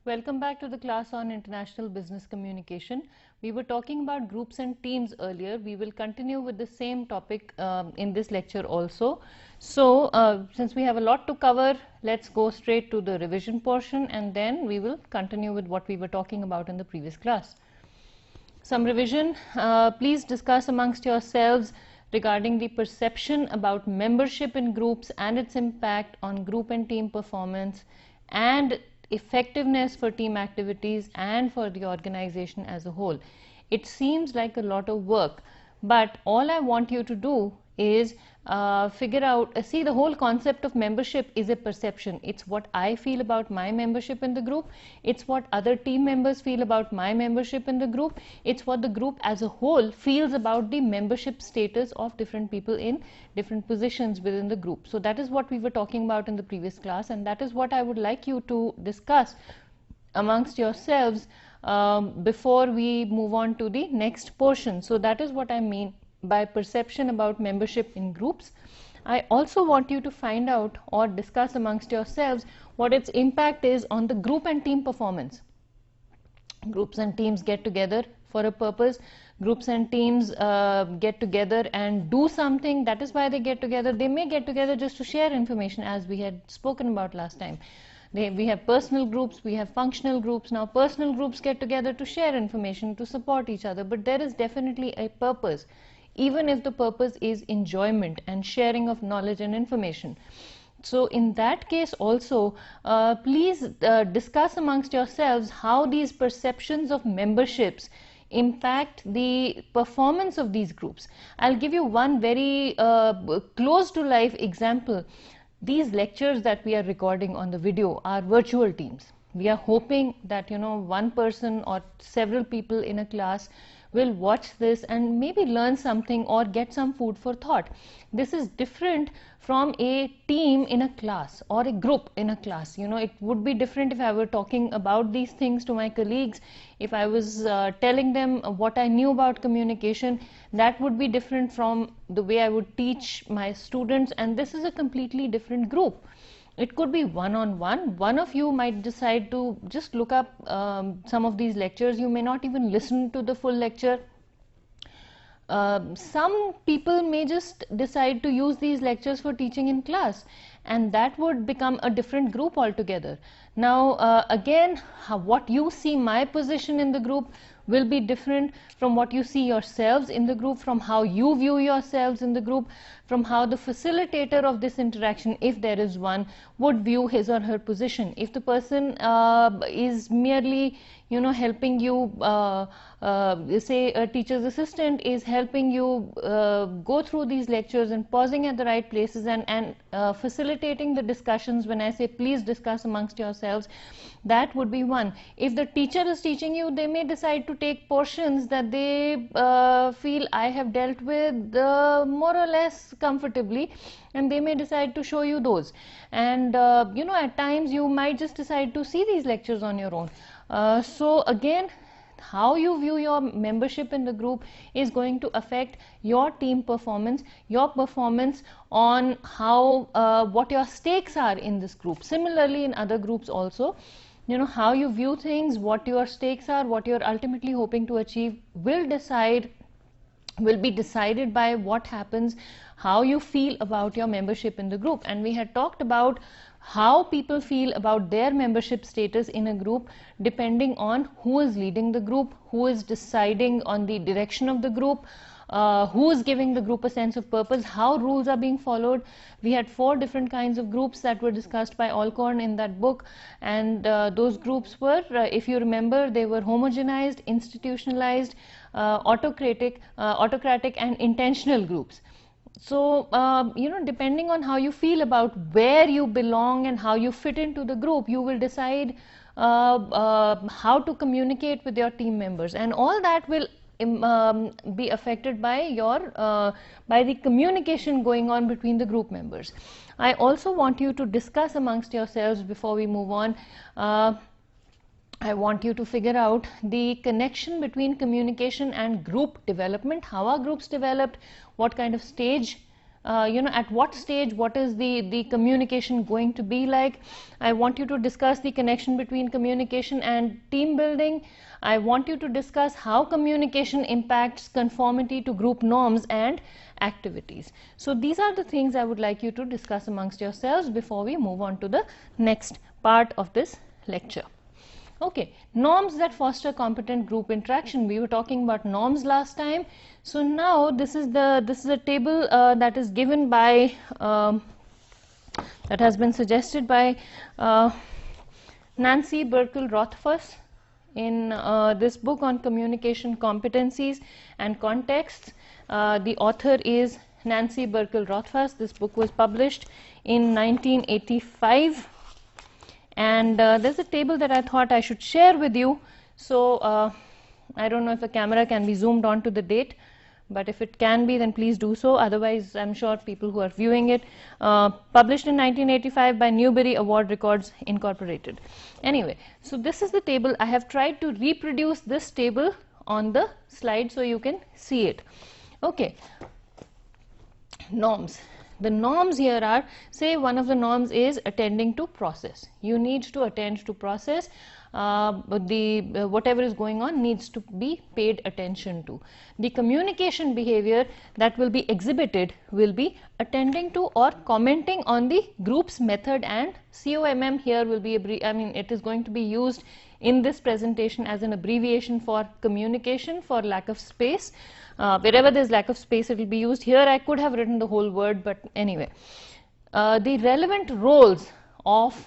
Welcome back to the class on International Business Communication. We were talking about groups and teams earlier. We will continue with the same topic in this lecture also. So, since we have a lot to cover, let's go straight to the revision portion and then we will continue with what we were talking about in the previous class. Some revision. Please discuss amongst yourselves regarding the perception about membership in groups and its impact on group and team performance and effectiveness for team activities and for the organization as a whole. It seems like a lot of work, but all I want you to do is figure out, see, the whole concept of membership is a perception. It's what I feel about my membership in the group. It's what other team members feel about my membership in the group. It's what the group as a whole feels about the membership status of different people in different positions within the group. So that is what we were talking about in the previous class, and that is what I would like you to discuss amongst yourselves before we move on to the next portion. So that is what I mean by perception about membership in groups. I also want you to find out or discuss amongst yourselves what its impact is on the group and team performance. Groups and teams get together for a purpose. Groups and teams get together and do something. That is why they get together. They may get together just to share information, as we had spoken about last time. We have personal groups, we have functional groups. Now personal groups get together to share information, to support each other, but there is definitely a purpose, even if the purpose is enjoyment and sharing of knowledge and information. So in that case also, please discuss amongst yourselves how these perceptions of memberships impact the performance of these groups. I'll give you one very close to life example. These lectures that we are recording on the video are virtual teams. We are hoping that, one person or several people in a class will watch this and maybe learn something or get some food for thought. This is different from a team in a class or a group in a class. It would be different if I were talking about these things to my colleagues. If I was telling them what I knew about communication, that would be different from the way I would teach my students, and this is a completely different group. It could be one-on-one. One of you might decide to just look up some of these lectures. You may not even listen to the full lecture. Some people may just decide to use these lectures for teaching in class, and that would become a different group altogether. Now, again, what you see my position in the group will be different from what you see yourselves in the group, from how you view yourselves in the group, from how the facilitator of this interaction, if there is one, would view his or her position. If the person is merely, helping you, say a teacher's assistant is helping you go through these lectures and pausing at the right places and facilitating the discussions, when I say please discuss amongst yourselves, that would be one. If the teacher is teaching you, they may decide to take portions that they feel I have dealt with more or less comfortably, and they may decide to show you those. And at times you might just decide to see these lectures on your own. So again, how you view your membership in the group is going to affect your team performance, your performance on how what your stakes are in this group. Similarly, in other groups also, how you view things, what your stakes are, what you're ultimately hoping to achieve will be decided by what happens, how you feel about your membership in the group. And we had talked about how people feel about their membership status in a group depending on who is leading the group, who is deciding on the direction of the group, who is giving the group a sense of purpose, how rules are being followed. We had 4 different kinds of groups that were discussed by Alcorn in that book, and those groups were, if you remember, they were homogenized, institutionalized, autocratic and intentional groups. So, depending on how you feel about where you belong and how you fit into the group, you will decide how to communicate with your team members, and all that will be affected by by the communication going on between the group members. I also want you to discuss amongst yourselves before we move on. I want you to figure out the connection between communication and group development. How are groups developed? What kind of stage at what stage, what is the communication going to be like. I want you to discuss the connection between communication and team building. I want you to discuss how communication impacts conformity to group norms and activities. So these are the things I would like you to discuss amongst yourselves before we move on to the next part of this lecture. Okay, norms that foster competent group interaction. We were talking about norms last time. So now this is a table that is given by that has been suggested by Nancy Burkle-Rothfuss in this book on communication competencies and contexts. The author is Nancy Burkle-Rothfuss. This book was published in 1985. And there's a table that I thought I should share with you. So I don't know if the camera can be zoomed onto the date, but if it can be, then please do so. Otherwise, I'm sure people who are viewing it, published in 1985 by Newbery Award Records Incorporated. Anyway, so this is the table. I have tried to reproduce this table on the slide so you can see it. Okay, norms. The norms here are, say one of the norms is attending to process. You need to attend to process. Whatever is going on needs to be paid attention to. The communication behavior that will be exhibited will be attending to or commenting on the group's method, and COMM here will be, it is going to be used in this presentation as an abbreviation for communication for lack of space. Wherever there is lack of space, it will be used. Here I could have written the whole word, but anyway. The relevant roles of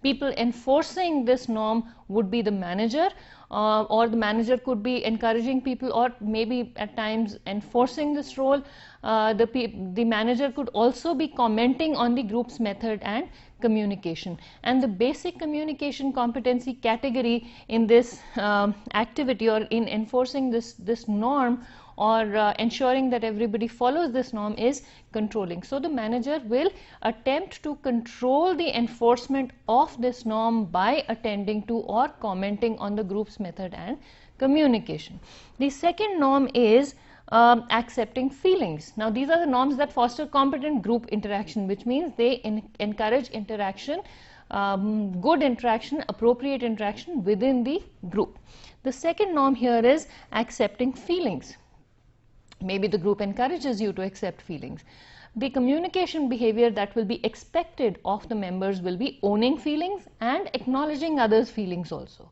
people enforcing this norm would be the manager, or the manager could be encouraging people, or maybe at times enforcing this role. The manager could also be commenting on the group's method and communication. And the basic communication competency category in this activity, or in enforcing this norm, or ensuring that everybody follows this norm, is controlling. So the manager will attempt to control the enforcement of this norm by attending to or commenting on the group's method and communication. The second norm is accepting feelings. Now these are the norms that foster competent group interaction, which means they encourage interaction, good interaction, appropriate interaction within the group. The second norm here is accepting feelings. Maybe the group encourages you to accept feelings. The communication behavior that will be expected of the members will be owning feelings and acknowledging others' feelings also.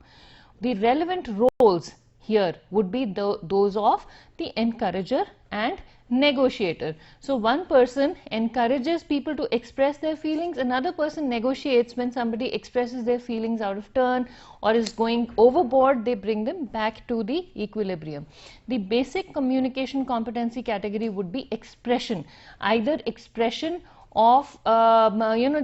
The relevant roles here would be those of the encourager and negotiator. So one person encourages people to express their feelings, another person negotiates when somebody expresses their feelings out of turn or is going overboard. They bring them back to the equilibrium. The basic communication competency category would be expression, either expression of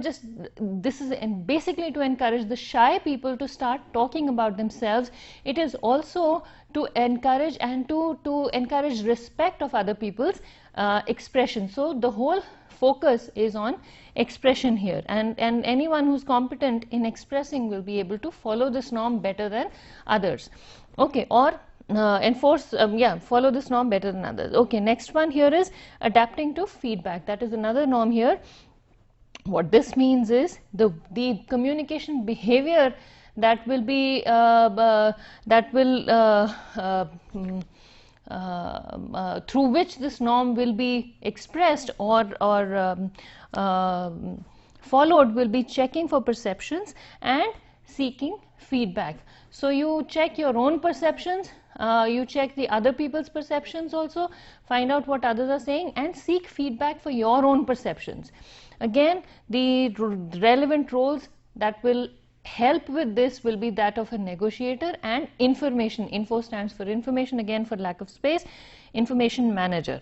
just this is basically to encourage the shy people to start talking about themselves. It is also to encourage and to encourage respect of other people's expression. So the whole focus is on expression here, and anyone who's competent in expressing will be able to follow this norm better than others. Okay, or follow this norm better than others. Okay, next one here is adapting to feedback. That is another norm here. What this means is the communication behavior that will be through which this norm will be expressed or followed will be checking for perceptions and seeking feedback. So you check your own perceptions, you check the other people's perceptions also, find out what others are saying, and seek feedback for your own perceptions. Again, the relevant roles that will help with this will be that of a negotiator and information. Info stands for information, again for lack of space, information manager.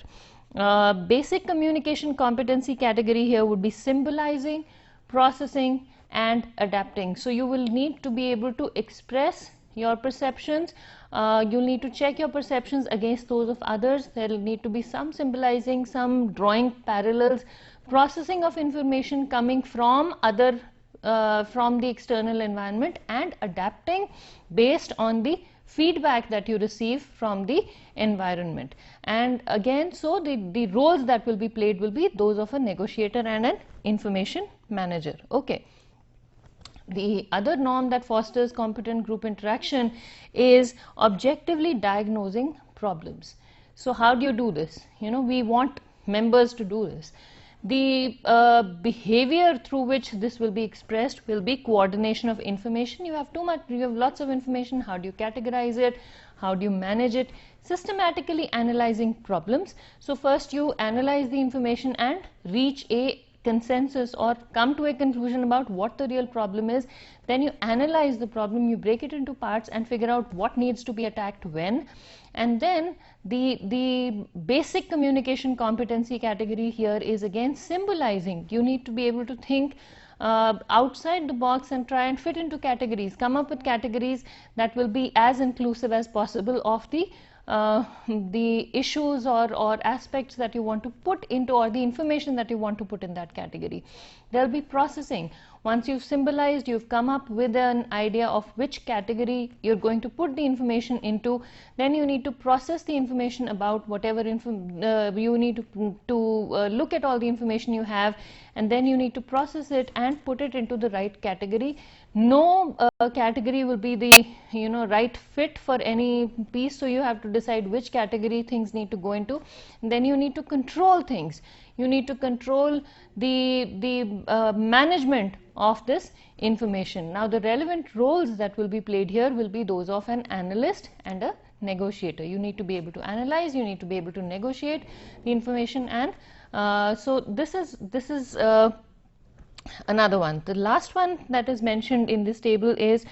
Basic communication competency category here would be symbolizing, processing, and adapting. So you will need to be able to express your perceptions. You'll need to check your perceptions against those of others. There will need to be some symbolizing, some drawing parallels, processing of information coming from from the external environment, and adapting based on the feedback that you receive from the environment. And again, so the roles that will be played will be those of a negotiator and an information manager. Okay. The other norm that fosters competent group interaction is objectively diagnosing problems. So how do you do this? You know, we want members to do this. The behavior through which this will be expressed will be coordination of information. You have lots of information. How do you categorize it? How do you manage it? Systematically analyzing problems. So first you analyze the information and reach a consensus or come to a conclusion about what the real problem is. Then you analyze the problem, you break it into parts and figure out what needs to be attacked when. And then the basic communication competency category here is again symbolizing. You need to be able to think outside the box and try and fit into categories, come up with categories that will be as inclusive as possible of the issues or aspects that you want to put into, or the information that you want to put in that category. There will be processing. Once you've symbolized, you've come up with an idea of which category you're going to put the information into, then you need to process the information about whatever you need to look at all the information you have, and then you need to process it and put it into the right category. No category will be the right fit for any piece, so you have to decide which category things need to go into. And then you need to control things. You need to control the management of this information. Now the relevant roles that will be played here will be those of an analyst and a negotiator. You need to be able to analyze, you need to be able to negotiate the information, and so this is another one. The last one that is mentioned in this table is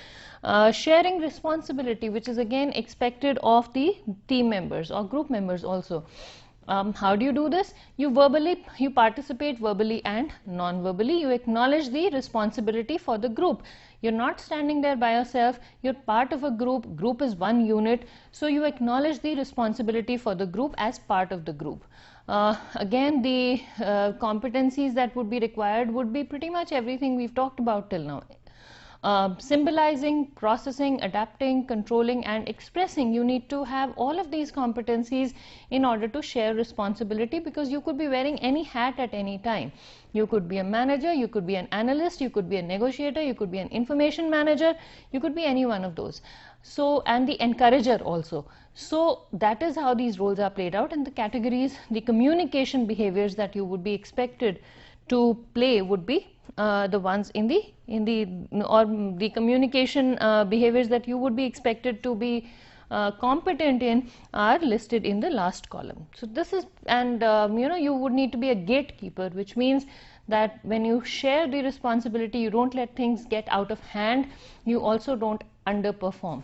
sharing responsibility, which is again expected of the team members or group members also. How do you do this? You participate verbally and non-verbally. You acknowledge the responsibility for the group. You're not standing there by yourself. You're part of a group. Group is one unit. So you acknowledge the responsibility for the group as part of the group. Again, the competencies that would be required would be pretty much everything we've talked about till now. Symbolizing, processing, adapting, controlling, and expressing. You need to have all of these competencies in order to share responsibility, because you could be wearing any hat at any time. You could be a manager, you could be an analyst, you could be a negotiator, you could be an information manager, you could be any one of those. So, and the encourager also. So that is how these roles are played out, and the categories, the communication behaviors that you would be expected to play would be the ones in the communication behaviors that you would be expected to be competent in are listed in the last column. So this is, and you would need to be a gatekeeper, which means that when you share the responsibility, you don't let things get out of hand. You also don't underperform.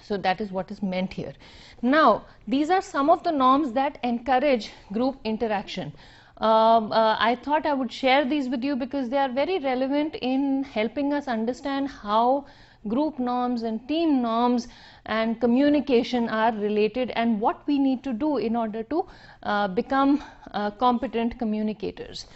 So that is what is meant here. Now, these are some of the norms that encourage group interaction. I thought I would share these with you because they are very relevant in helping us understand how group norms and team norms and communication are related, and what we need to do in order to become competent communicators.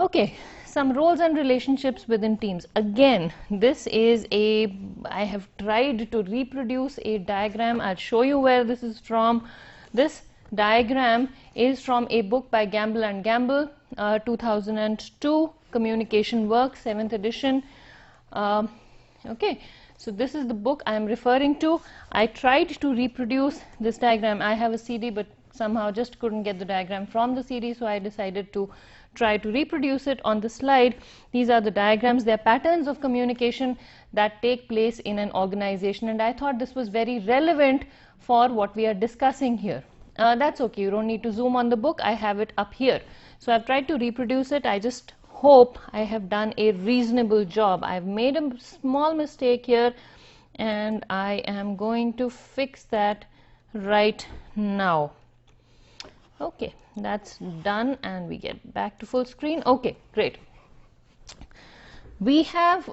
Okay, some roles and relationships within teams. Again, this is I have tried to reproduce a diagram. I'll show you where this is from. This diagram is from a book by Gamble and Gamble, 2002, Communication Work, 7th edition. Okay, so this is the book I am referring to. I tried to reproduce this diagram. I have a CD, but somehow just couldn't get the diagram from the CD, so I decided to try to reproduce it on the slide. These are the diagrams. They are patterns of communication that take place in an organization, and I thought this was very relevant for what we are discussing here. That's okay, you don't need to zoom on the book. I have it up here. So I've tried to reproduce it. I just hope I have done a reasonable job. I've made a small mistake here, and I am going to fix that right now. Okay, that's done, and we get back to full screen. Okay, great. We have,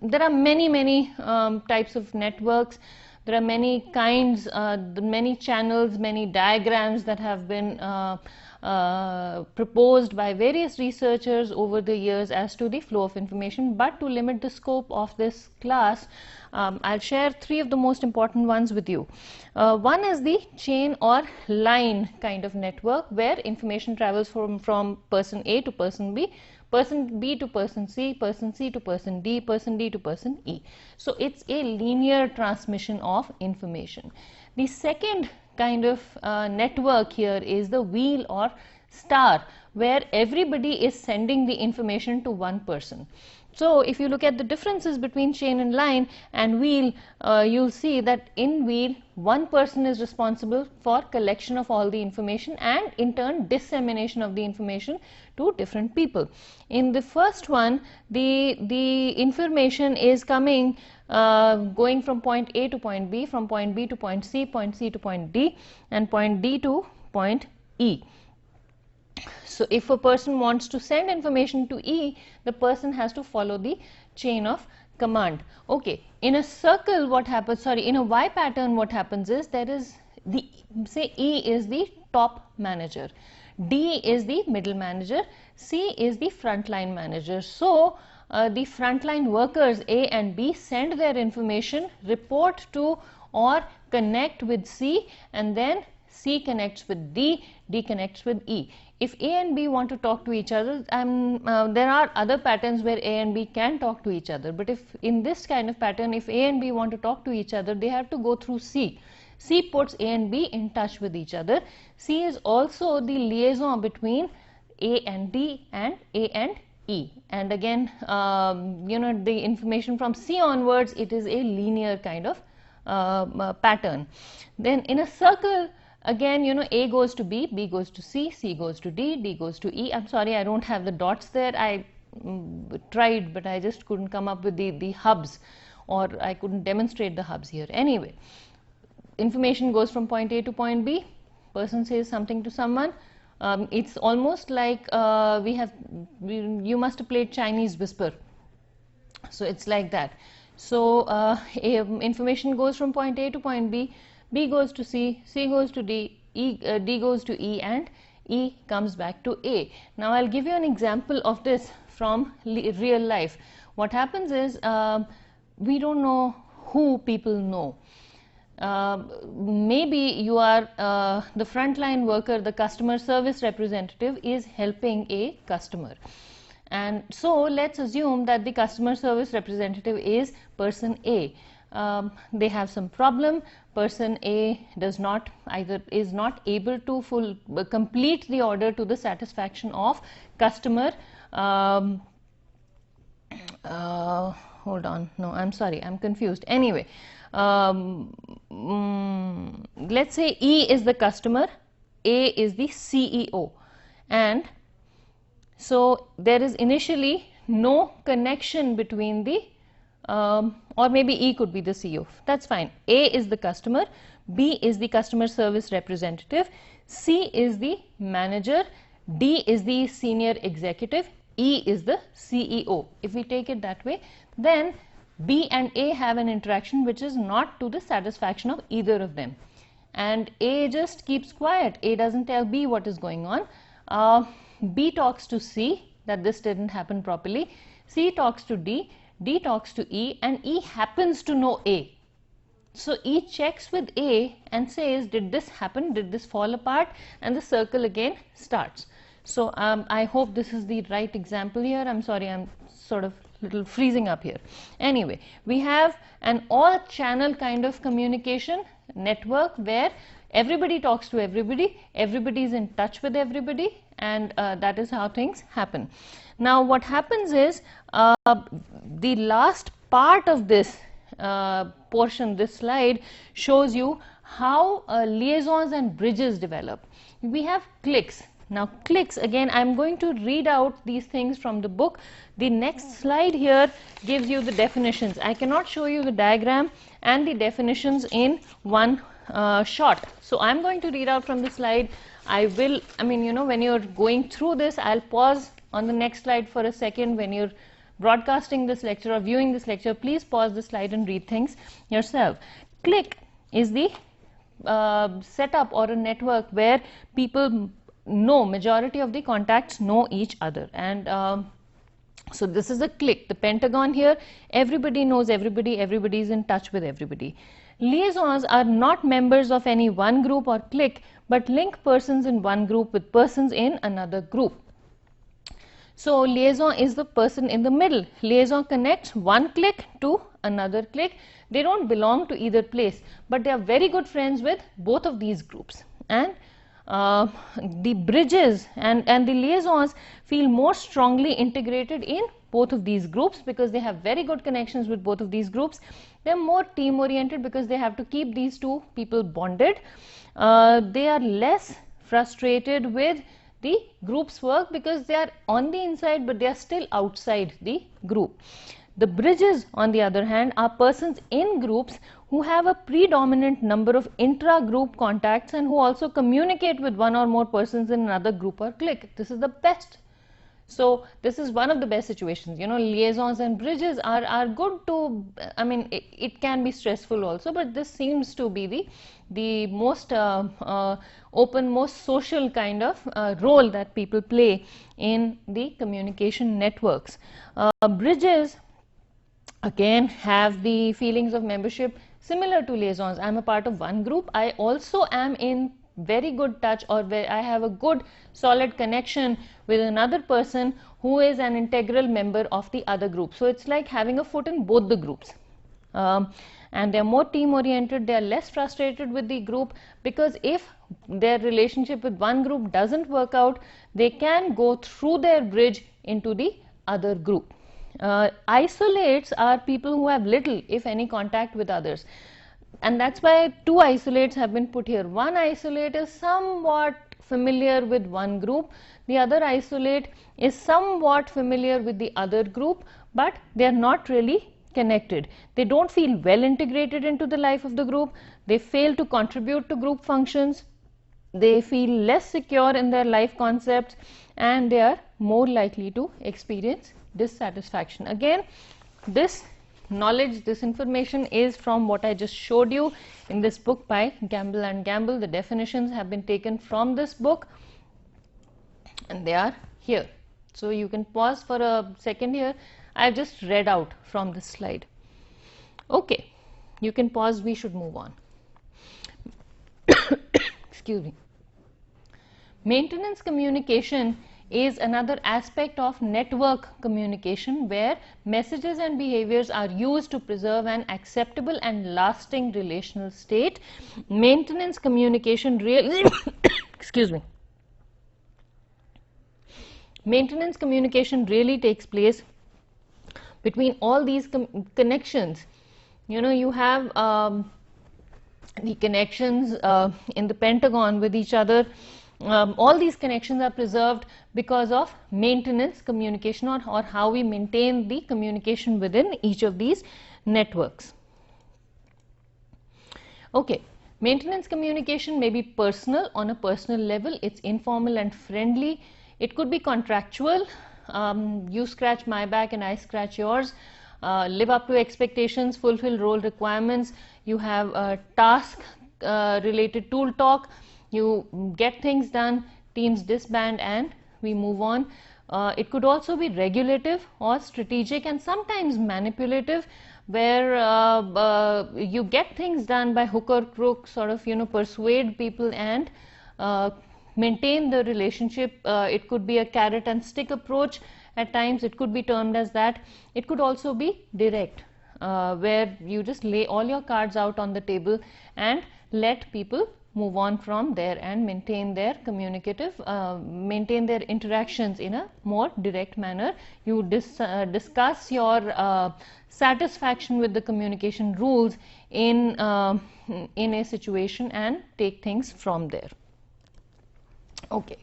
there are many types of networks. There are many kinds, many channels, many diagrams that have been proposed by various researchers over the years as to the flow of information. But to limit the scope of this class, I'll share three of the most important ones with you. One is the chain or line kind of network, where information travels from person A to person B to person C to person D to person E. So it's a linear transmission of information. The second kind of network here is the wheel or star, where everybody is sending the information to one person. So if you look at the differences between chain and line and wheel, you'll see that in wheel, one person is responsible for collection of all the information and in turn dissemination of the information to different people. In the first one, the information is coming going from point A to point B, from point B to point C to point D, and point D to point E. So if a person wants to send information to E, the person has to follow the chain of command. Okay, in a circle what happens, in a Y pattern what happens is, there is the, say E is the top manager, D is the middle manager, C is the frontline manager. So the frontline workers A and B send their information, report to or connect with C, and then C connects with D, D connects with E. If A and B want to talk to each other, there are other patterns where A and B can talk to each other, but if in this kind of pattern, if A and B want to talk to each other, they have to go through C. C puts A and B in touch with each other. C is also the liaison between A and D and A and E. And again, the information from C onwards, it is a linear kind of pattern. Then in a circle, again, A goes to B, B goes to C, C goes to D, D goes to E. I'm sorry, I don't have the dots there. I tried, but I just couldn't come up with the hubs, or I couldn't demonstrate the hubs here. Anyway, information goes from point A to point B. Person says something to someone. It's almost like you must have played Chinese whisper. So it's like that. So information goes from point A to point B. B goes to C, C goes to D, D goes to E, and E comes back to A. Now I'll give you an example of this from real life. What happens is, we don't know who people know. Maybe you are the frontline worker, the customer service representative is helping a customer. And so let's assume that the customer service representative is person A. They have some problem. Person A is not able to complete the order to the satisfaction of customer. Hold on, no, I'm sorry, I'm confused. Anyway, let's say E is the customer, A is the CEO, and so there is initially no connection between the or maybe E could be the CEO. That's fine. A is the customer, B is the customer service representative, C is the manager, D is the senior executive, E is the CEO. If we take it that way, then B and A have an interaction which is not to the satisfaction of either of them. And A just keeps quiet. A doesn't tell B what is going on. B talks to C that this didn't happen properly. C talks to D. D talks to E, and E happens to know A. So E checks with A and says, did this happen? Did this fall apart? And the circle again starts. So I hope this is the right example here. I'm sorry, I'm sort of little freezing up here. Anyway, we have an all channel kind of communication network where everybody talks to everybody, everybody is in touch with everybody, and that is how things happen. Now what happens is, the last part of this portion, this slide, shows you how liaisons and bridges develop. We have cliques. Now cliques, again I'm going to read out these things from the book. The next slide here gives you the definitions. I cannot show you the diagram and the definitions in one shot. So I'm going to read out from the slide. When you're going through this, I'll pause on the next slide for a second. When you're broadcasting this lecture or viewing this lecture, please pause the slide and read things yourself. Clique is the setup or a network where people majority of the contacts know each other. And so this is a clique. The pentagon here, everybody knows everybody, everybody is in touch with everybody. Liaisons are not members of any one group or clique, but link persons in one group with persons in another group. So liaison is the person in the middle. Liaison connects one clique to another clique. They don't belong to either place, but they are very good friends with both of these groups. And the bridges and the liaisons feel more strongly integrated in both of these groups because they have very good connections with both of these groups. They're more team oriented because they have to keep these two people bonded. They are less frustrated with the group's work because they are on the inside but they are still outside the group. The bridges, on the other hand, are persons in groups who have a predominant number of intra-group contacts and who also communicate with one or more persons in another group or clique. This is the best. So this is one of the best situations. You know, liaisons and bridges are good to, I mean, it can be stressful also, but this seems to be the most open, most social kind of role that people play in the communication networks. Bridges again have the feelings of membership similar to liaisons. I am a part of one group. I also am in very good touch, or where I have a good solid connection with another person who is an integral member of the other group. So it's like having a foot in both the groups. And they're more team oriented, they are less frustrated with the group, because if their relationship with one group doesn't work out, they can go through their bridge into the other group. Isolates are people who have little, if any, contact with others. And that's why two isolates have been put here. One isolate is somewhat familiar with one group. The other isolate is somewhat familiar with the other group, but they are not really connected. They don't feel well integrated into the life of the group. They fail to contribute to group functions. They feel less secure in their life concepts, and they are more likely to experience dissatisfaction. Again, this knowledge, this information is from what I just showed you in this book by Gamble and Gamble. The definitions have been taken from this book and they are here. So you can pause for a second here. I have just read out from this slide. Okay, you can pause, we should move on. Excuse me. Maintenance communication is another aspect of network communication where messages and behaviors are used to preserve an acceptable and lasting relational state. Maintenance communication really excuse me. Maintenance communication really takes place between all these connections. You know, you have the connections in the Pentagon with each other. All these connections are preserved because of maintenance communication, or how we maintain the communication within each of these networks. Okay, maintenance communication may be personal, on a personal level. It's informal and friendly. It could be contractual. You scratch my back and I scratch yours. Live up to expectations, fulfill role requirements. You have a task related tool talk. You get things done, teams disband, and we move on. It could also be regulative or strategic, and sometimes manipulative, where you get things done by hook or crook, sort of, you know, persuade people and maintain the relationship. It could be a carrot and stick approach. At times it could be termed as that. It could also be direct, where you just lay all your cards out on the table and let people move on from there and maintain their maintain their interactions in a more direct manner. You discuss your satisfaction with the communication rules in a situation and take things from there. Okay.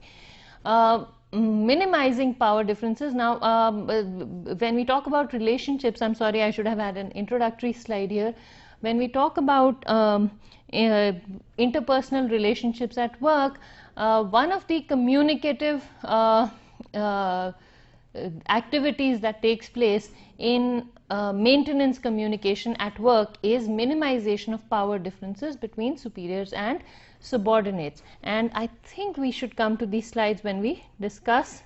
Minimizing power differences. Now, when we talk about relationships, I'm sorry, I should have had an introductory slide here. When we talk about interpersonal relationships at work, one of the communicative activities that takes place in maintenance communication at work is minimization of power differences between superiors and subordinates. And I think we should come to these slides when we discuss,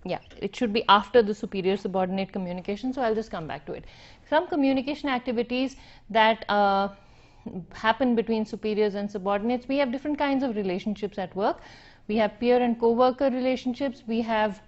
yeah, it should be after the superior subordinate communication, so I'll just come back to it. Some communication activities that happen between superiors and subordinates. We have different kinds of relationships at work. We have peer and co-worker relationships, we have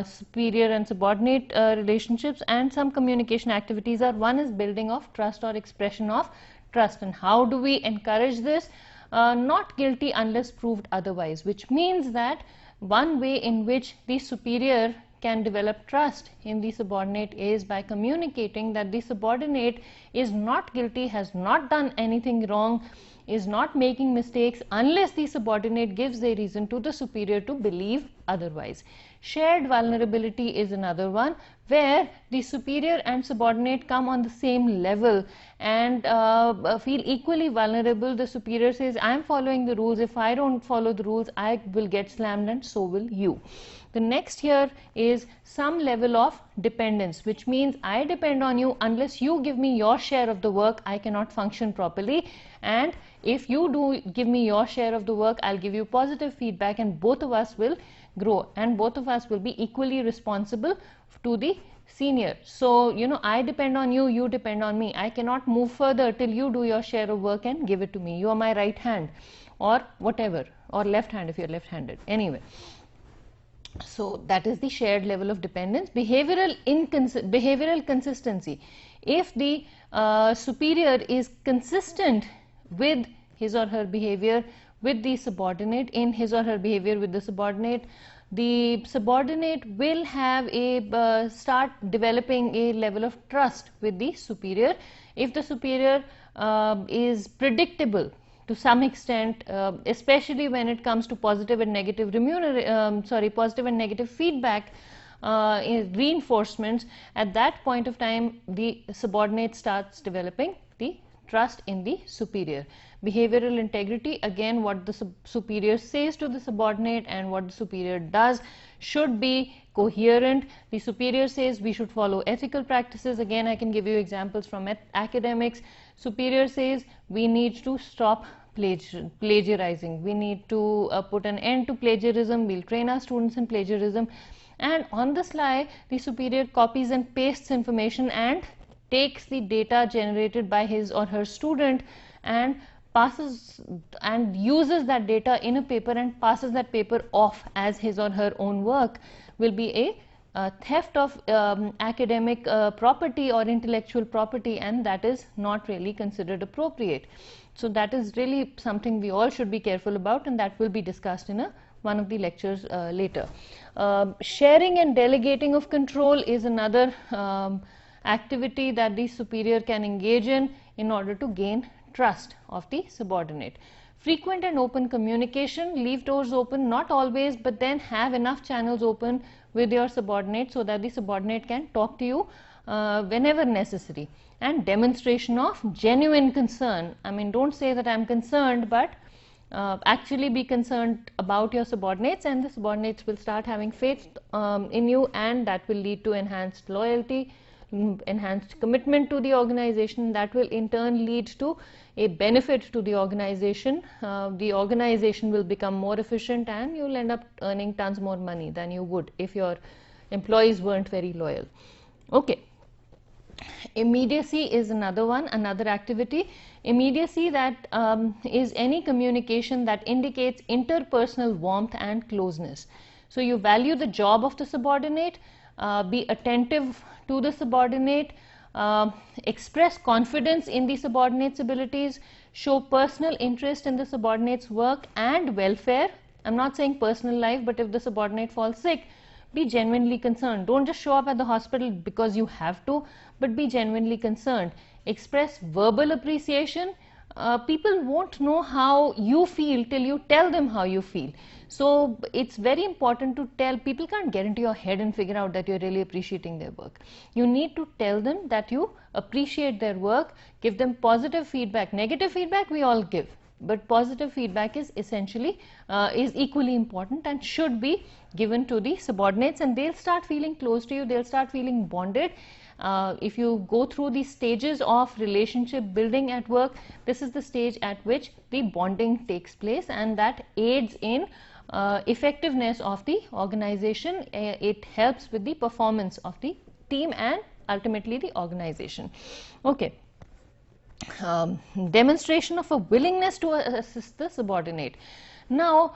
superior and subordinate relationships, and some communication activities are, one is building of trust or expression of trust. And how do we encourage this? Not guilty unless proved otherwise, which means that one way in which the superior can develop trust in the subordinate is by communicating that the subordinate is not guilty, has not done anything wrong, is not making mistakes, unless the subordinate gives a reason to the superior to believe otherwise. Shared vulnerability is another one, where the superior and subordinate come on the same level and feel equally vulnerable. The superior says, I am following the rules, if I don't follow the rules, I will get slammed and so will you. The next here is some level of dependence, which means I depend on you. Unless you give me your share of the work, I cannot function properly. And if you do give me your share of the work, I'll give you positive feedback and both of us will grow and both of us will be equally responsible to the senior. So, you know, I depend on you, you depend on me. I cannot move further till you do your share of work and give it to me. You are my right hand or whatever, or left hand if you're left-handed. Anyway. So that is the shared level of dependence. Behavioral consistency. If the superior is consistent with his or her behavior with the subordinate, in his or her behavior with the subordinate will have a start developing a level of trust with the superior. If the superior is predictable to some extent, especially when it comes to positive and negative positive and negative feedback reinforcements, at that point of time the subordinate starts developing the trust in the superior. Behavioral integrity, again, what the superior says to the subordinate and what the superior does should be coherent. The superior says we should follow ethical practices. Again, I can give you examples from academics. Superior says we need to stop plagiarizing. We need to put an end to plagiarism. We'll train our students in plagiarism. And on the sly, the superior copies and pastes information and takes the data generated by his or her student and passes and uses that data in a paper and passes that paper off as his or her own work, will be a theft of academic property or intellectual property, and that is not really considered appropriate. So that is really something we all should be careful about, and that will be discussed in one of the lectures later. Sharing and delegating of control is another activity that the superior can engage in order to gain trust of the subordinate. Frequent and open communication, leave doors open, not always, but then have enough channels open with your subordinate so that the subordinate can talk to you whenever necessary. And demonstration of genuine concern. I mean, don't say that I'm concerned, but actually be concerned about your subordinates, and the subordinates will start having faith in you, and that will lead to enhanced loyalty, enhanced commitment to the organization. That will in turn lead to a benefit to the organization. The organization will become more efficient and you'll end up earning tons more money than you would if your employees weren't very loyal. Okay. Immediacy is another one, another activity. Immediacy, that is any communication that indicates interpersonal warmth and closeness. So you value the job of the subordinate, be attentive to the subordinate, express confidence in the subordinate's abilities, show personal interest in the subordinate's work and welfare. I'm not saying personal life, but if the subordinate falls sick, be genuinely concerned. Don't just show up at the hospital because you have to, but be genuinely concerned. Express verbal appreciation. People won't know how you feel till you tell them how you feel. So it's very important to tell. People can't get into your head and figure out that you're really appreciating their work. You need to tell them that you appreciate their work, give them positive feedback. Negative feedback we all give. but positive feedback is essentially is equally important and should be given to the subordinates, and they'll start feeling close to you, they'll start feeling bonded. If you go through the stages of relationship building at work, this is the stage at which the bonding takes place, and that aids in effectiveness of the organization. It helps with the performance of the team and ultimately the organization. Okay. Demonstration of a willingness to assist the subordinate. Now,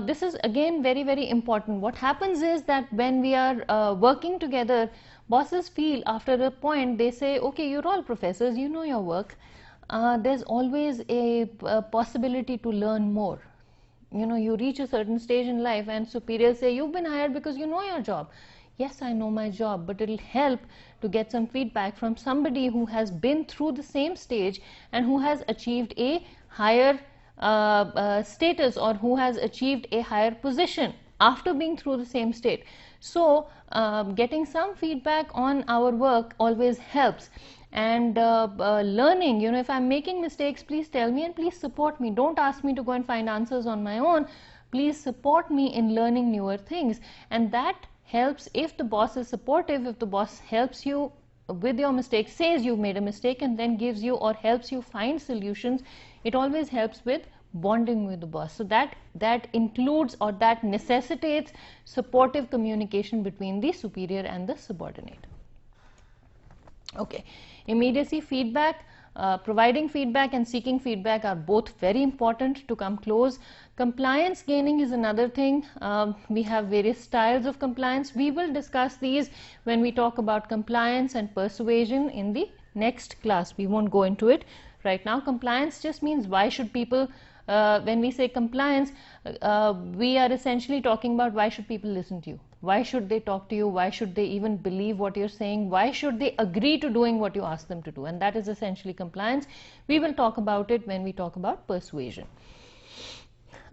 this is again very, very important. What happens is that when we are working together, bosses feel after a point, they say, okay, you're all professors, you know your work. There's always a possibility to learn more. You know, you reach a certain stage in life and superiors say, you've been hired because you know your job. Yes, I know my job, but it'll help to get some feedback from somebody who has been through the same stage and who has achieved a higher status, or who has achieved a higher position after being through the same state. So getting some feedback on our work always helps. And learning, you know, if I'm making mistakes, please tell me and please support me. Don't ask me to go and find answers on my own. Please support me in learning newer things. And that helps if the boss is supportive, if the boss helps you with your mistakes, says you've made a mistake and then gives you or helps you find solutions. It always helps with bonding with the boss. So that includes, or that necessitates, supportive communication between the superior and the subordinate. Okay, immediacy, feedback, providing feedback and seeking feedback are both very important to come close. Compliance gaining is another thing. We have various styles of compliance. We will discuss these when we talk about compliance and persuasion in the next class. We won't go into it right now. Compliance just means why should people, when we say compliance, we are essentially talking about why should people listen to you? Why should they talk to you? Why should they even believe what you're saying? Why should they agree to doing what you ask them to do? And that is essentially compliance. We will talk about it when we talk about persuasion.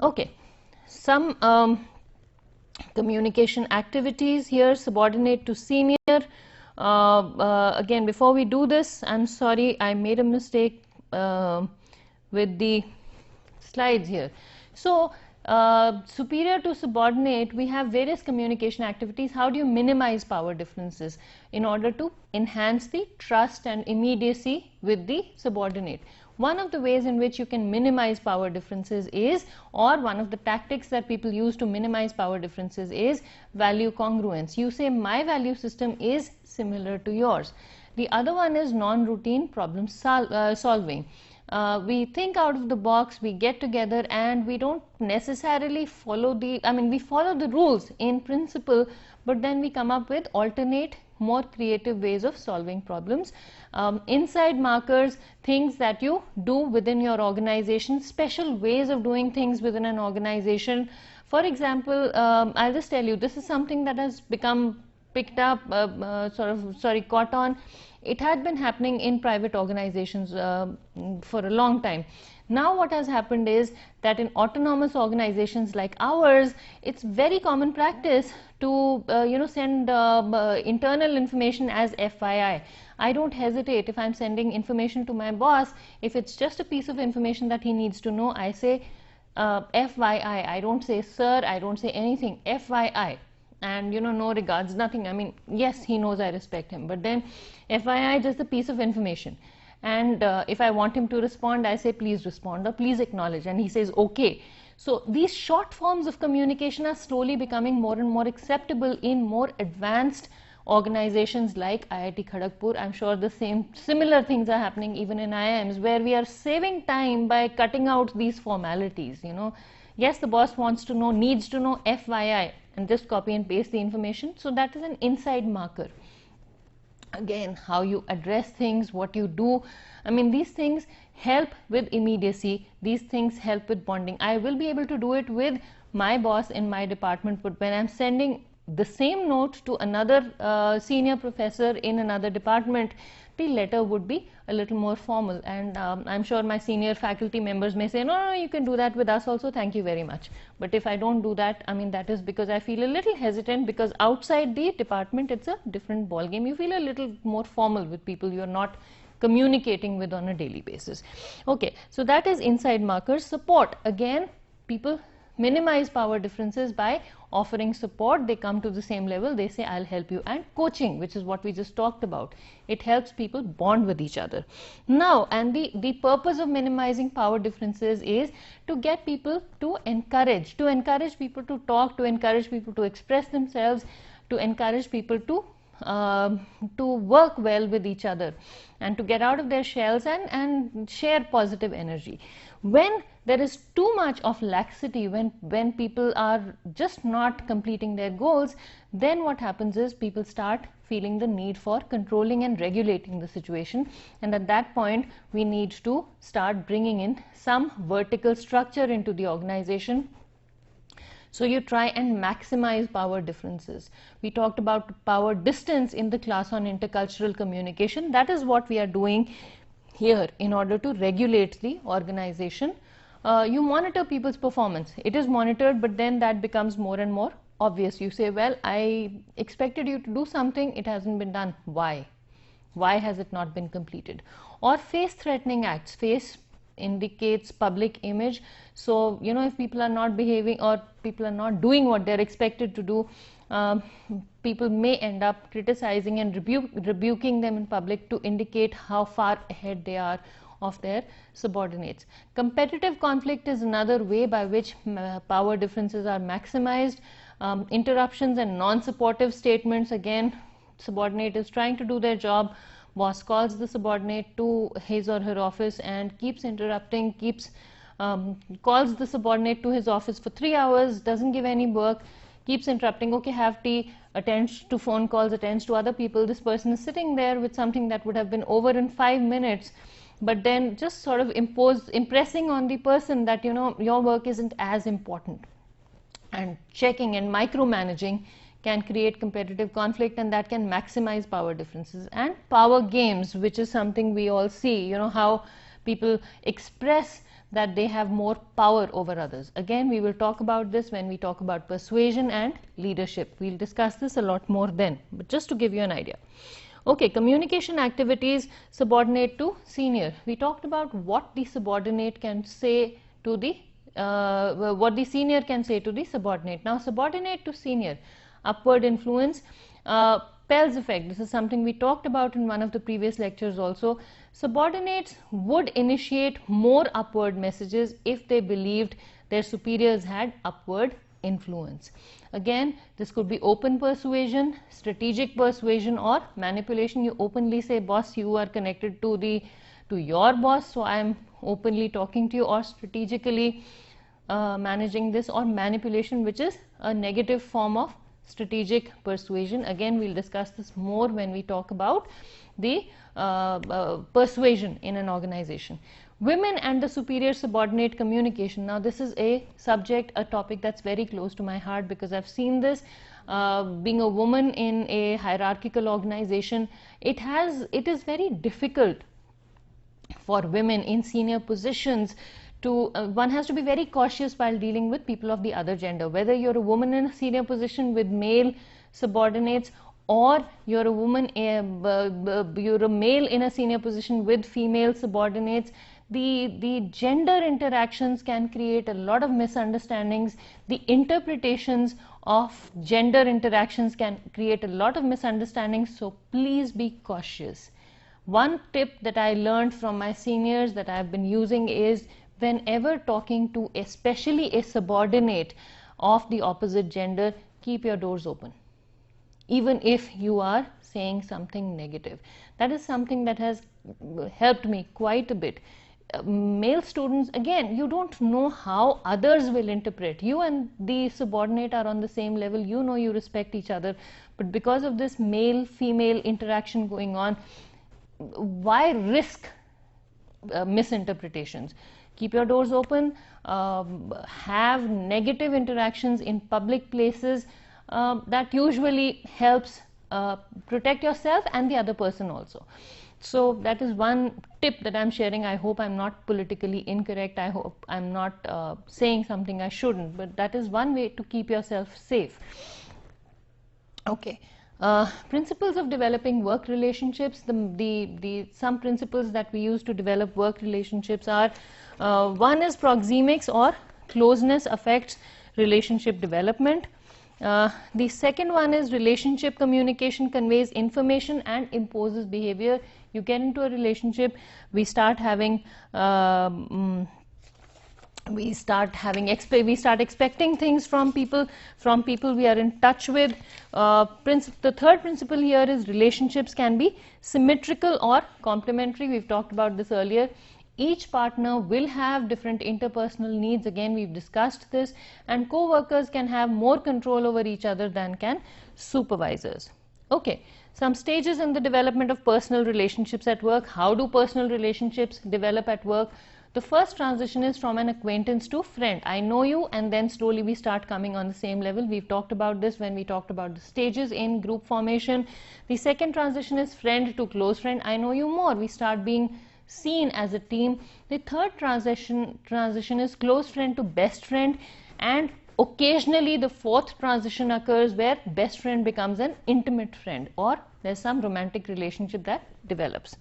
Okay, some communication activities here, subordinate to senior. Again, before we do this, I'm sorry, I made a mistake with the slides here. So, superior to subordinate, we have various communication activities. How do you minimize power differences in order to enhance the trust and immediacy with the subordinate? One of the ways in which you can minimize power differences is, or one of the tactics that people use to minimize power differences is value congruence. You say my value system is similar to yours. The other one is non-routine problem solving. We think out of the box, we get together and we don't necessarily follow we follow the rules in principle, but then we come up with alternate, more creative ways of solving problems. Inside markers, things that you do within your organization, special ways of doing things within an organization. For example, I'll just tell you, this is something that has become picked up, caught on. It had been happening in private organizations for a long time. Now what has happened is that in autonomous organizations like ours, it's very common practice to send internal information as FYI. I don't hesitate if I'm sending information to my boss. If it's just a piece of information that he needs to know, I say FYI. I don't say sir, I don't say anything, FYI. And no regards, nothing. Yes, he knows I respect him, but then FYI, just a piece of information. And if I want him to respond, I say please respond or please acknowledge, and he says okay. So these short forms of communication are slowly becoming more and more acceptable in more advanced organizations like IIT Kharagpur. I'm sure the similar things are happening even in IIMs, where we are saving time by cutting out these formalities. Yes, the boss wants to know, needs to know FYI, and just copy and paste the information. So that is an inside marker. Again, how you address things, what you do. These things help with immediacy. These things help with bonding. I will be able to do it with my boss in my department, but when I'm sending the same note to another senior professor in another department, the letter would be a little more formal, and I'm sure my senior faculty members may say, no, you can do that with us also, thank you very much. But if I don't do that, that is because I feel a little hesitant, because outside the department it's a different ball game. You feel a little more formal with people. You're not communicating with on a daily basis. Okay, so that is inside markers. Support, again, people minimize power differences by offering support. They come to the same level, they say I'll help you. And coaching, which is what we just talked about, it helps people bond with each other. Now, and the purpose of minimizing power differences is to get people to encourage people to talk, to encourage people to express themselves, to encourage people to work well with each other and to get out of their shells and share positive energy. When there is too much of laxity, when people are just not completing their goals, then what happens is people start feeling the need for controlling and regulating the situation, and at that point we need to start bringing in some vertical structure into the organization. So you try and maximize power differences. We talked about power distance in the class on intercultural communication. That is what we are doing here in order to regulate the organization. You monitor people's performance. It is monitored, but then that becomes more and more obvious. You say, well, I expected you to do something, it hasn't been done. Why? Why has it not been completed? Or face threatening acts. Face indicates public image. So, you know, if people are not behaving or people are not doing what they're expected to do, people may end up criticizing and rebuking them in public to indicate how far ahead they are of their subordinates. Competitive conflict is another way by which power differences are maximized. Interruptions and non-supportive statements, again, subordinate is trying to do their job, boss calls the subordinate to his or her office and keeps interrupting, calls the subordinate to his office for 3 hours, doesn't give any work, keeps interrupting, okay, have tea, attends to phone calls, attends to other people. This person is sitting there with something that would have been over in 5 minutes, but then just sort of impressing on the person that, you know, your work isn't as important. And checking and micromanaging can create competitive conflict, and that can maximize power differences. And power games, which is something we all see, you know, how people express that they have more power over others. Again, we will talk about this when we talk about persuasion and leadership. We'll discuss this a lot more then, but just to give you an idea. Okay, communication activities, subordinate to senior. We talked about what the subordinate can say to the what the senior can say to the subordinate. Now, subordinate to senior, upward influence, Pell's effect. This is something we talked about in one of the previous lectures also. Subordinates would initiate more upward messages if they believed their superiors had upward influence. Again, this could be open persuasion, strategic persuasion, or manipulation. You openly say, boss, you are connected to your boss, so I am openly talking to you, or strategically managing this, or manipulation, which is a negative form of strategic persuasion. Again, we'll discuss this more when we talk about the persuasion in an organization. Women and the superior subordinate communication. Now, this is a subject, a topic that's very close to my heart, because I've seen this. Being a woman in a hierarchical organization, it is very difficult for women in senior positions to, one has to be very cautious while dealing with people of the other gender. Whether you're a woman in a senior position with male subordinates, or you're a woman, you're a male in a senior position with female subordinates, the gender interactions can create a lot of misunderstandings. The interpretations of gender interactions can create a lot of misunderstandings, so please be cautious. One tip that I learned from my seniors that I've been using is, whenever talking to especially a subordinate of the opposite gender, keep your doors open, even if you are saying something negative. That is something that has helped me quite a bit. Male students, again, you don't know how others will interpret. You and the subordinate are on the same level, you know, you respect each other, but because of this male-female interaction going on, why risk misinterpretations? Keep your doors open, have negative interactions in public places. That usually helps protect yourself and the other person also. So that is one tip that I'm sharing. I hope I'm not politically incorrect. I hope I'm not saying something I shouldn't, but that is one way to keep yourself safe. Okay. Principles of developing work relationships. Some principles that we use to develop work relationships are, one is proxemics, or closeness affects relationship development. The second one is relationship communication conveys information and imposes behavior. You get into a relationship, we start expecting things from people we are in touch with. The third principle here is relationships can be symmetrical or complementary. We've talked about this earlier. Each partner will have different interpersonal needs. Again, we've discussed this. And co-workers can have more control over each other than can supervisors. Okay, some stages in the development of personal relationships at work. How do personal relationships develop at work? The first transition is from an acquaintance to friend. I know you, and then slowly we start coming on the same level. We've talked about this when we talked about the stages in group formation. The second transition is friend to close friend. I know you more. We start being seen as a team. The third transition is close friend to best friend, and occasionally the fourth transition occurs where best friend becomes an intimate friend, or there's some romantic relationship that develops.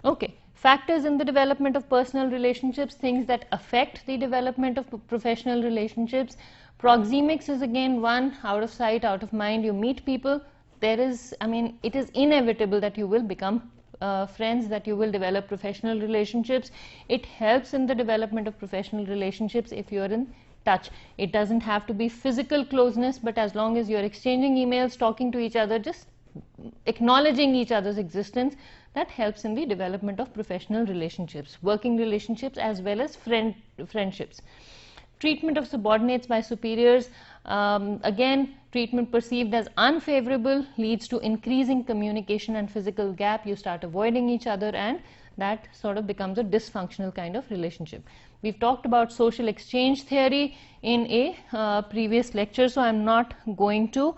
Okay. Factors in the development of personal relationships, things that affect the development of professional relationships. Proxemics is again one, out of sight, out of mind. You meet people, it is inevitable that you will become friends, that you will develop professional relationships. It helps in the development of professional relationships if you are in touch. It doesn't have to be physical closeness, but as long as you're exchanging emails, talking to each other, just acknowledging each other's existence, that helps in the development of professional relationships, working relationships, as well as friendships. Treatment of subordinates by superiors. Again, treatment perceived as unfavorable leads to increasing communication and physical gap. You start avoiding each other, and that sort of becomes a dysfunctional kind of relationship. We've talked about social exchange theory in a previous lecture, so I'm not going to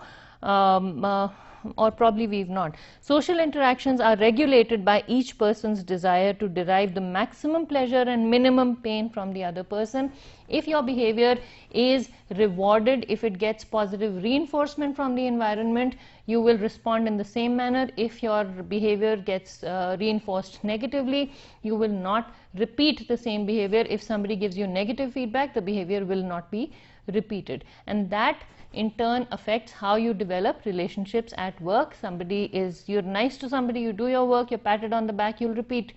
or probably we've not. Social interactions are regulated by each person's desire to derive the maximum pleasure and minimum pain from the other person. If your behavior is rewarded, if it gets positive reinforcement from the environment, you will respond in the same manner. If your behavior gets reinforced negatively, you will not repeat the same behavior. If somebody gives you negative feedback, the behavior will not be repeated, and that in turn affects how you develop relationships at work. You're nice to somebody, you do your work, you're patted on the back, you'll repeat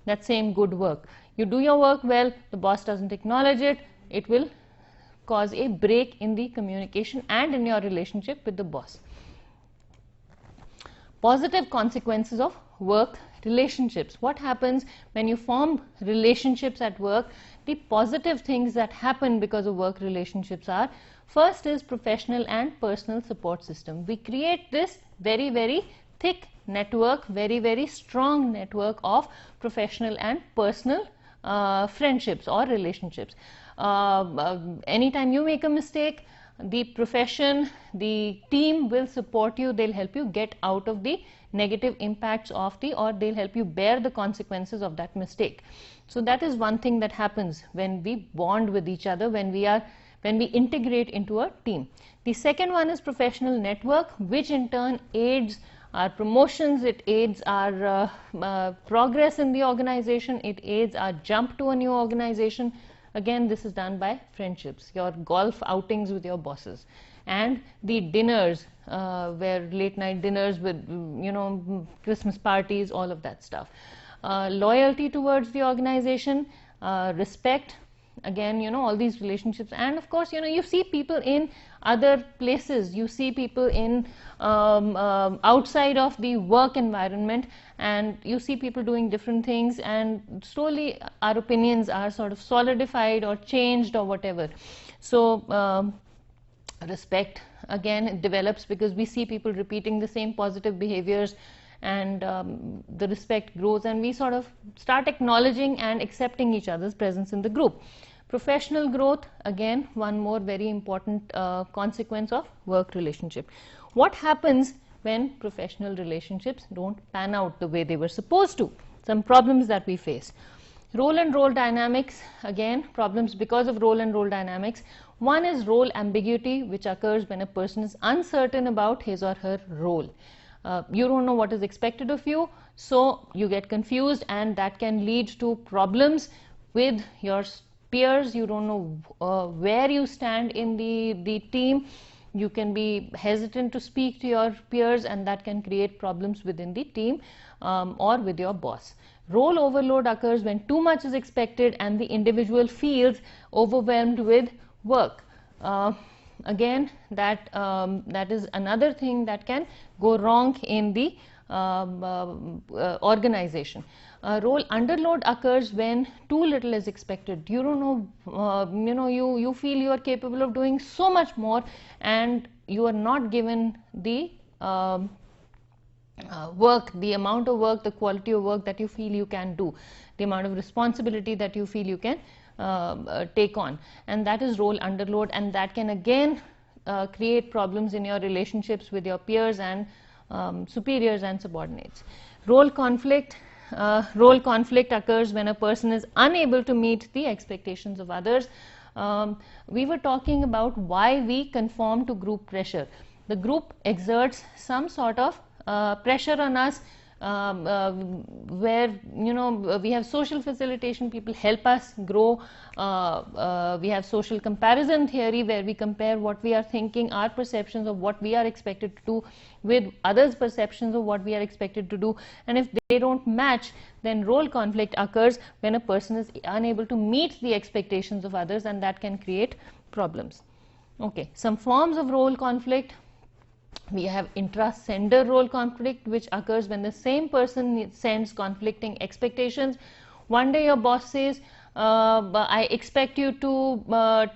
that same good work. You do your work well, the boss doesn't acknowledge it, it will cause a break in the communication and in your relationship with the boss. Positive consequences of work relationships. What happens when you form relationships at work? The positive things that happen because of work relationships are, first is professional and personal support system. We create this very, very thick network, very, very strong network of professional and personal friendships or relationships. Anytime you make a mistake, the profession, the team will support you. They'll help you get out of the negative impacts of or they'll help you bear the consequences of that mistake. So that is one thing that happens when we bond with each other, when we integrate into a team. The second one is professional network, which in turn aids our promotions, it aids our progress in the organization, it aids our jump to a new organization. Again, this is done by friendships, your golf outings with your bosses, and the dinners, where late night dinners with, Christmas parties, all of that stuff. Loyalty towards the organization, respect, again, all these relationships. And of course, you see people in other places, you see people in outside of the work environment, and you see people doing different things, and slowly our opinions are sort of solidified or changed or whatever. So respect, again, it develops because we see people repeating the same positive behaviors, and the respect grows, and we sort of start acknowledging and accepting each other's presence in the group. Professional growth, again, one more very important consequence of work relationship. What happens when professional relationships don't pan out the way they were supposed to? Some problems that we face. Role and role dynamics, again problems because of role and role dynamics. One is role ambiguity, which occurs when a person is uncertain about his or her role. You don't know what is expected of you, so you get confused, and that can lead to problems with your peers. You don't know where you stand in the team. You can be hesitant to speak to your peers, and that can create problems within the team or with your boss. Role overload occurs when too much is expected and the individual feels overwhelmed with work. Again, that is another thing that can go wrong in the organization. Role underload occurs when too little is expected. You don't know, you feel you are capable of doing so much more, and you are not given the work, the amount of work, the quality of work that you feel you can do, the amount of responsibility that you feel you can take on, and that is role underload, and that can again create problems in your relationships with your peers and superiors and subordinates. Role conflict occurs when a person is unable to meet the expectations of others. We were talking about why we conform to group pressure. The group exerts some sort of pressure on us, where we have social facilitation, people help us grow. We have social comparison theory, where we compare what we are thinking, our perceptions of what we are expected to do, with others' perceptions of what we are expected to do, and if they don't match, then role conflict occurs when a person is unable to meet the expectations of others, and that can create problems. Okay, some forms of role conflict. We have intra-sender role conflict, which occurs when the same person sends conflicting expectations. One day your boss says, I expect you to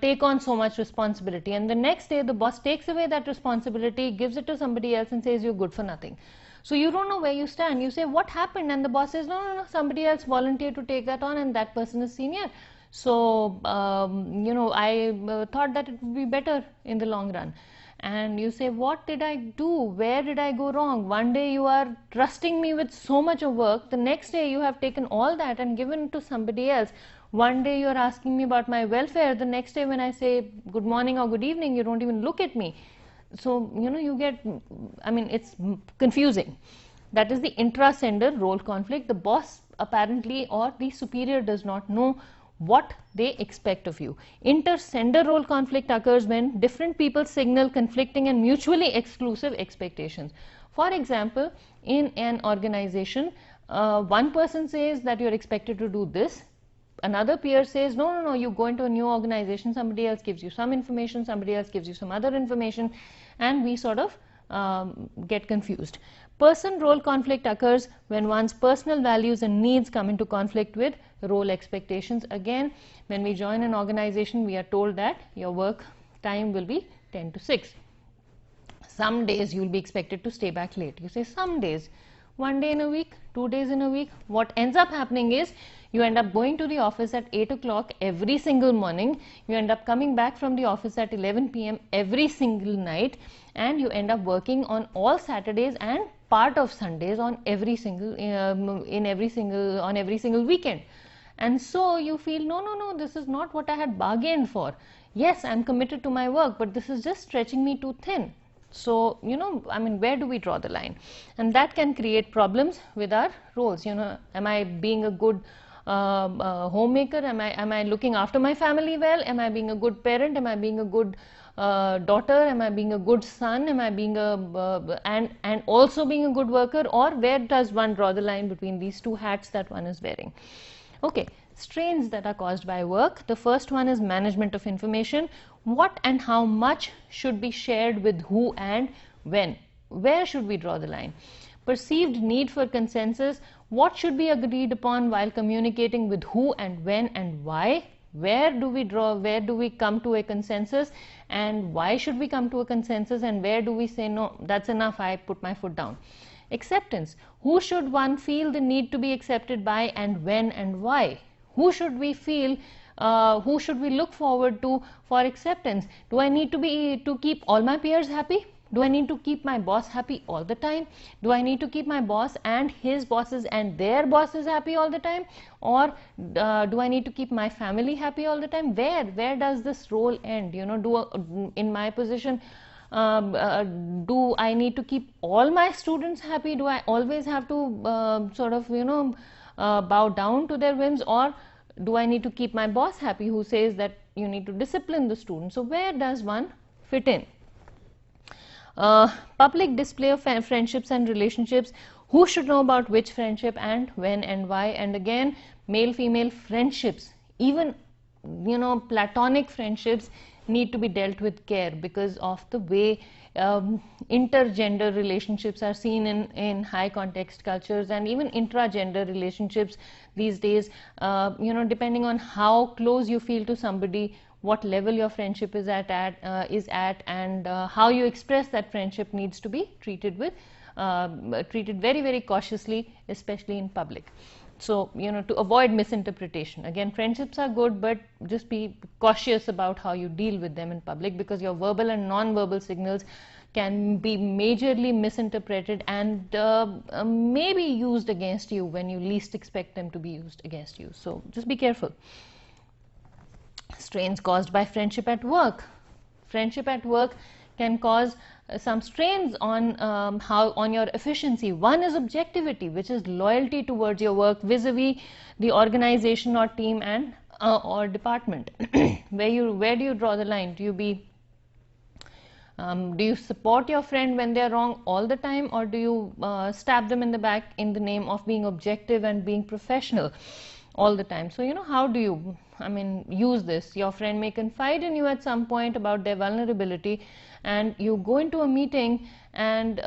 take on so much responsibility, and the next day the boss takes away that responsibility, gives it to somebody else and says you're good for nothing. So you don't know where you stand. You say, what happened? And the boss says, no, somebody else volunteered to take that on, and that person is senior. So I thought that it would be better in the long run. And you say, what did I do? Where did I go wrong? One day you are trusting me with so much of work. The next day you have taken all that and given it to somebody else. One day you are asking me about my welfare. The next day when I say good morning or good evening, you don't even look at me. So, you get, it's confusing. That is the intra-sender role conflict. The boss apparently or the superior does not know what they expect of you. Inter-sender role conflict occurs when different people signal conflicting and mutually exclusive expectations. For example, in an organization, one person says that you're expected to do this. Another peer says, no, you go into a new organization, somebody else gives you some information, somebody else gives you some other information, and we sort of get confused. Person role conflict occurs when one's personal values and needs come into conflict with role expectations. Again, when we join an organization, we are told that your work time will be 10 to 6. Some days you will be expected to stay back late. You say some days, 1 day in a week, 2 days in a week. What ends up happening is you end up going to the office at 8 o'clock every single morning. You end up coming back from the office at 11 p.m. every single night, and you end up working on all Saturdays and part of Sundays on every single weekend. And so you feel, no, this is not what I had bargained for. Yes, I'm committed to my work, but this is just stretching me too thin. So, where do we draw the line? And that can create problems with our roles. Am I being a good homemaker? Am I looking after my family well? Am I being a good parent? Am I being a good daughter? Am I being a good son? Am I being and also being a good worker? Or where does one draw the line between these two hats that one is wearing? Okay, strains that are caused by work. The first one is management of information. What and how much should be shared with who and when? Where should we draw the line? Perceived need for consensus. What should be agreed upon while communicating with who and when and why? Where do we come to a consensus, and why should we come to a consensus, and where do we say, no, that's enough, I put my foot down? Acceptance. Who should one feel the need to be accepted by, and when and why? Who should we feel, who should we look forward to for acceptance? Do I need to keep all my peers happy? Do I need to keep my boss happy all the time? Do I need to keep my boss and his bosses and their bosses happy all the time? Or do I need to keep my family happy all the time? Where does this role end? You know, in my position, do I need to keep all my students happy? Do I always have to sort of, you know, bow down to their whims? Or do I need to keep my boss happy, who says that you need to discipline the students? So where does one fit in? Public display of friendships and relationships. Who should know about which friendship and when and why? And again, male-female friendships, even, you know, platonic friendships, need to be dealt with care because of the way intergender relationships are seen in high context cultures, and even intragender relationships these days. You know, depending on how close you feel to somebody, what level your friendship is at, and how you express that friendship needs to be treated very, very cautiously, especially in public. So, you know, to avoid misinterpretation. Again, friendships are good, but just be cautious about how you deal with them in public, because your verbal and non-verbal signals can be majorly misinterpreted and maybe used against you when you least expect them to be used against you. So just be careful. Strains caused by friendship at work. Friendship at work can cause some strains on on your efficiency. One is objectivity, which is loyalty towards your work vis-a-vis the organization or team and or department. Where do you draw the line? Do you support your friend when they are wrong all the time, or do you stab them in the back in the name of being objective and being professional all the time? So, you know, how do you, I mean, use this? Your friend may confide in you at some point about their vulnerability, and you go into a meeting and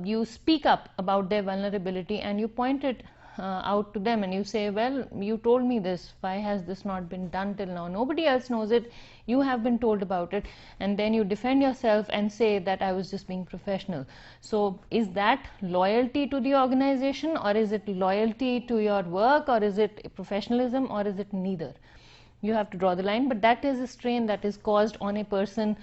you speak up about their vulnerability and you point it out to them and you say, well, you told me this, why has this not been done till now? Nobody else knows it, you have been told about it, and then you defend yourself and say that I was just being professional. So is that loyalty to the organization, or is it loyalty to your work, or is it professionalism, or is it neither? You have to draw the line, but that is a strain that is caused on a person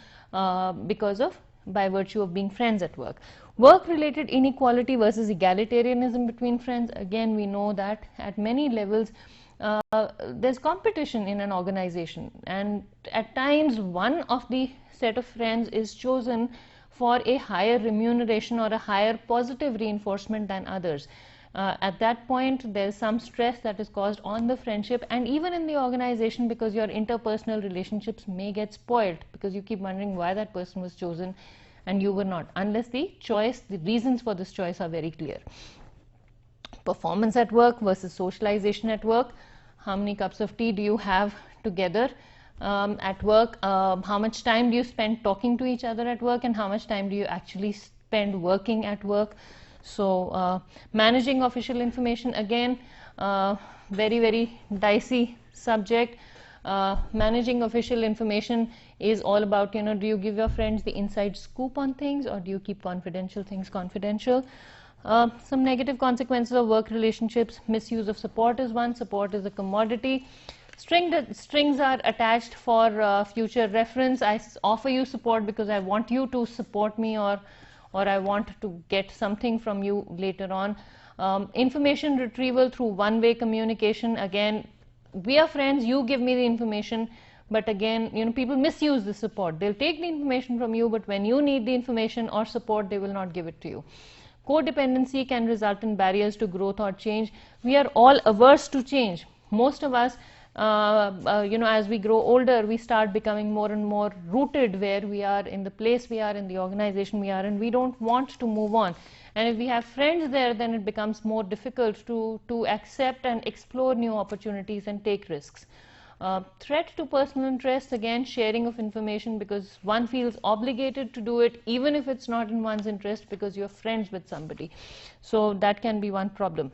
by virtue of being friends at work. Work-related inequality versus egalitarianism between friends. Again, we know that at many levels there's competition in an organization, and at times one of the set of friends is chosen for a higher remuneration or a higher positive reinforcement than others. At that point, there's some stress that is caused on the friendship and even in the organization, because your interpersonal relationships may get spoiled because you keep wondering why that person was chosen and you were not, unless the reasons for this choice are very clear. Performance at work versus socialization at work. How many cups of tea do you have together at work? How much time do you spend talking to each other at work, and how much time do you actually spend working at work? So managing official information, again, very, very dicey subject. Managing official information is all about, you know, do you give your friends the inside scoop on things, or do you keep confidential things confidential? Some negative consequences of work relationships. Misuse of support is one. Support is a commodity. Strings are attached for future reference. I offer you support because I want you to support me, or I want to get something from you later on. Information retrieval through one-way communication. Again, we are friends, you give me the information, but again, you know, people misuse the support. They'll take the information from you, but when you need the information or support, they will not give it to you. Codependency can result in barriers to growth or change. We are all averse to change. Most of us, you know, as we grow older, we start becoming more and more rooted where we are, in the place we are, in the organization we are, and we don't want to move on. And if we have friends there, then it becomes more difficult to accept and explore new opportunities and take risks. Threat to personal interests, again, sharing of information because one feels obligated to do it even if it's not in one's interest because you're friends with somebody. So that can be one problem.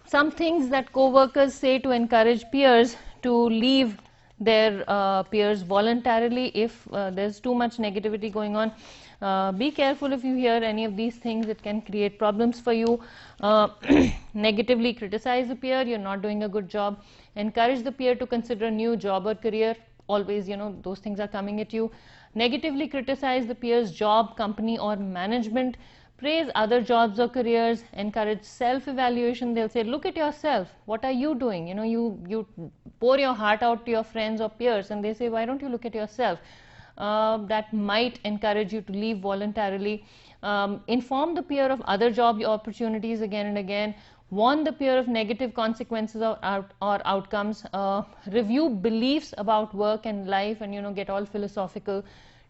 Some things that co-workers say to encourage peers to leave their peers voluntarily if there's too much negativity going on. Be careful if you hear any of these things, it can create problems for you. Negatively criticize the peer, you're not doing a good job. Encourage the peer to consider a new job or career. Always, you know, those things are coming at you. Negatively criticize the peer's job, company or management. Praise other jobs or careers. Encourage self-evaluation. They'll say, look at yourself. What are you doing? You know, you pour your heart out to your friends or peers, and they say, why don't you look at yourself? That might encourage you to leave voluntarily. Inform the peer of other job opportunities again and again. Warn the peer of negative consequences or outcomes. Review beliefs about work and life, and, you know, get all philosophical.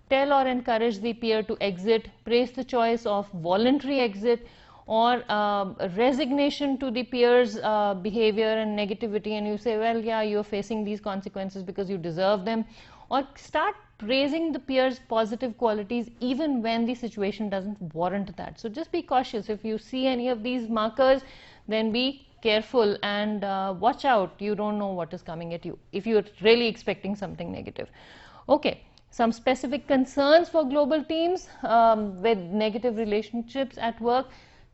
Tell or encourage the peer to exit. Praise the choice of voluntary exit or resignation to the peer's behavior and negativity, and you say, well, yeah, you're facing these consequences because you deserve them. Or start praising the peer's positive qualities even when the situation doesn't warrant that. So just be cautious. If you see any of these markers, then be careful and watch out. You don't know what is coming at you if you're really expecting something negative. Okay, some specific concerns for global teams with negative relationships at work: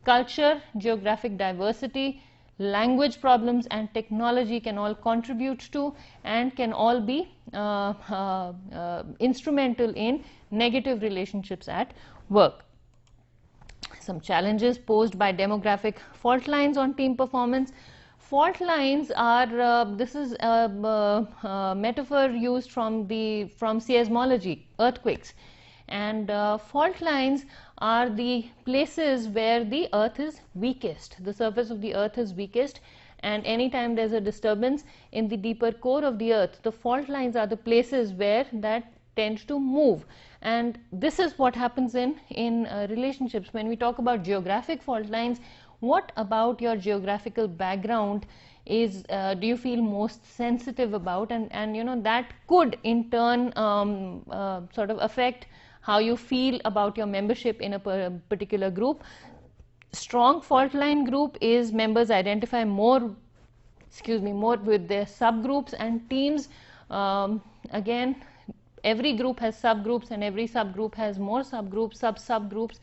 culture, geographic diversity, language problems and technology can all contribute to and can all be instrumental in negative relationships at work. Some challenges posed by demographic fault lines on team performance. Fault lines are, this is a metaphor used from seismology, earthquakes. And fault lines are the places where the earth is weakest. The surface of the earth is weakest, and anytime there's a disturbance in the deeper core of the earth, the fault lines are the places where that tends to move. And this is what happens in relationships. When we talk about geographic fault lines, what about your geographical background is do you feel most sensitive about, and you know, that could in turn sort of affect how you feel about your membership in a particular group. Strong fault line group is members identify more with their subgroups and teams. Again, every group has subgroups, and every subgroup has more subgroups, subgroups.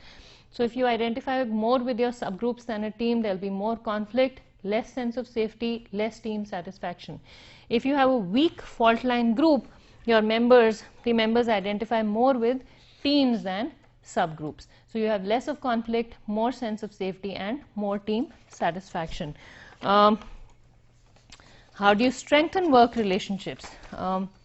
So if you identify more with your subgroups than a team, there'll be more conflict, less sense of safety, less team satisfaction. If you have a weak fault line group, the members identify more with teams than subgroups. So you have less of conflict, more sense of safety, and more team satisfaction. How do you strengthen work relationships?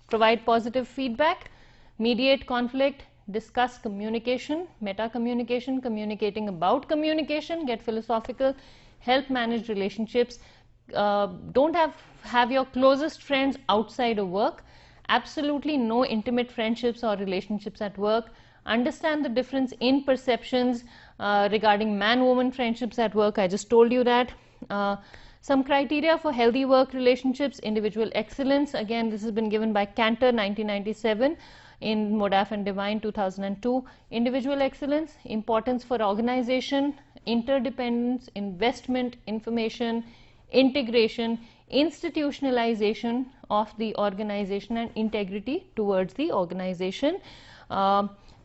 Provide positive feedback, mediate conflict, discuss communication, meta-communication, communicating about communication, get philosophical, help manage relationships. Don't have your closest friends outside of work. Absolutely no intimate friendships or relationships at work. Understand the difference in perceptions regarding man-woman friendships at work. I just told you that. Some criteria for healthy work relationships: individual excellence. Again, this has been given by Cantor, 1997, in Modaf and Devine, 2002. Individual excellence, importance for organization, interdependence, investment, information, integration, institutionalization of the organization, and integrity towards the organization.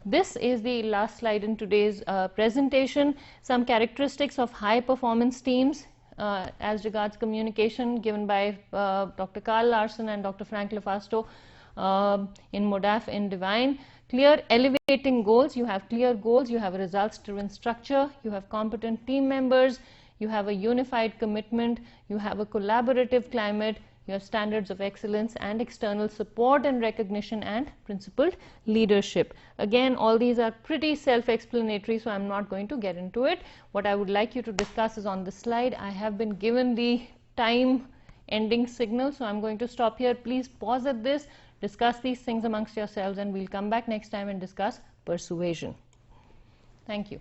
This is the last slide in today's presentation. Some characteristics of high performance teams as regards communication, given by Dr. Carl Larson and Dr. Frank Lefasto in Modaf in Devine. Clear elevating goals. You have clear goals, you have a results driven structure, you have competent team members, you have a unified commitment, you have a collaborative climate, you have standards of excellence and external support and recognition, and principled leadership. Again, all these are pretty self-explanatory, so I'm not going to get into it. What I would like you to discuss is on this slide. I have been given the time ending signal, so I'm going to stop here. Please pause at this, discuss these things amongst yourselves, and we'll come back next time and discuss persuasion. Thank you.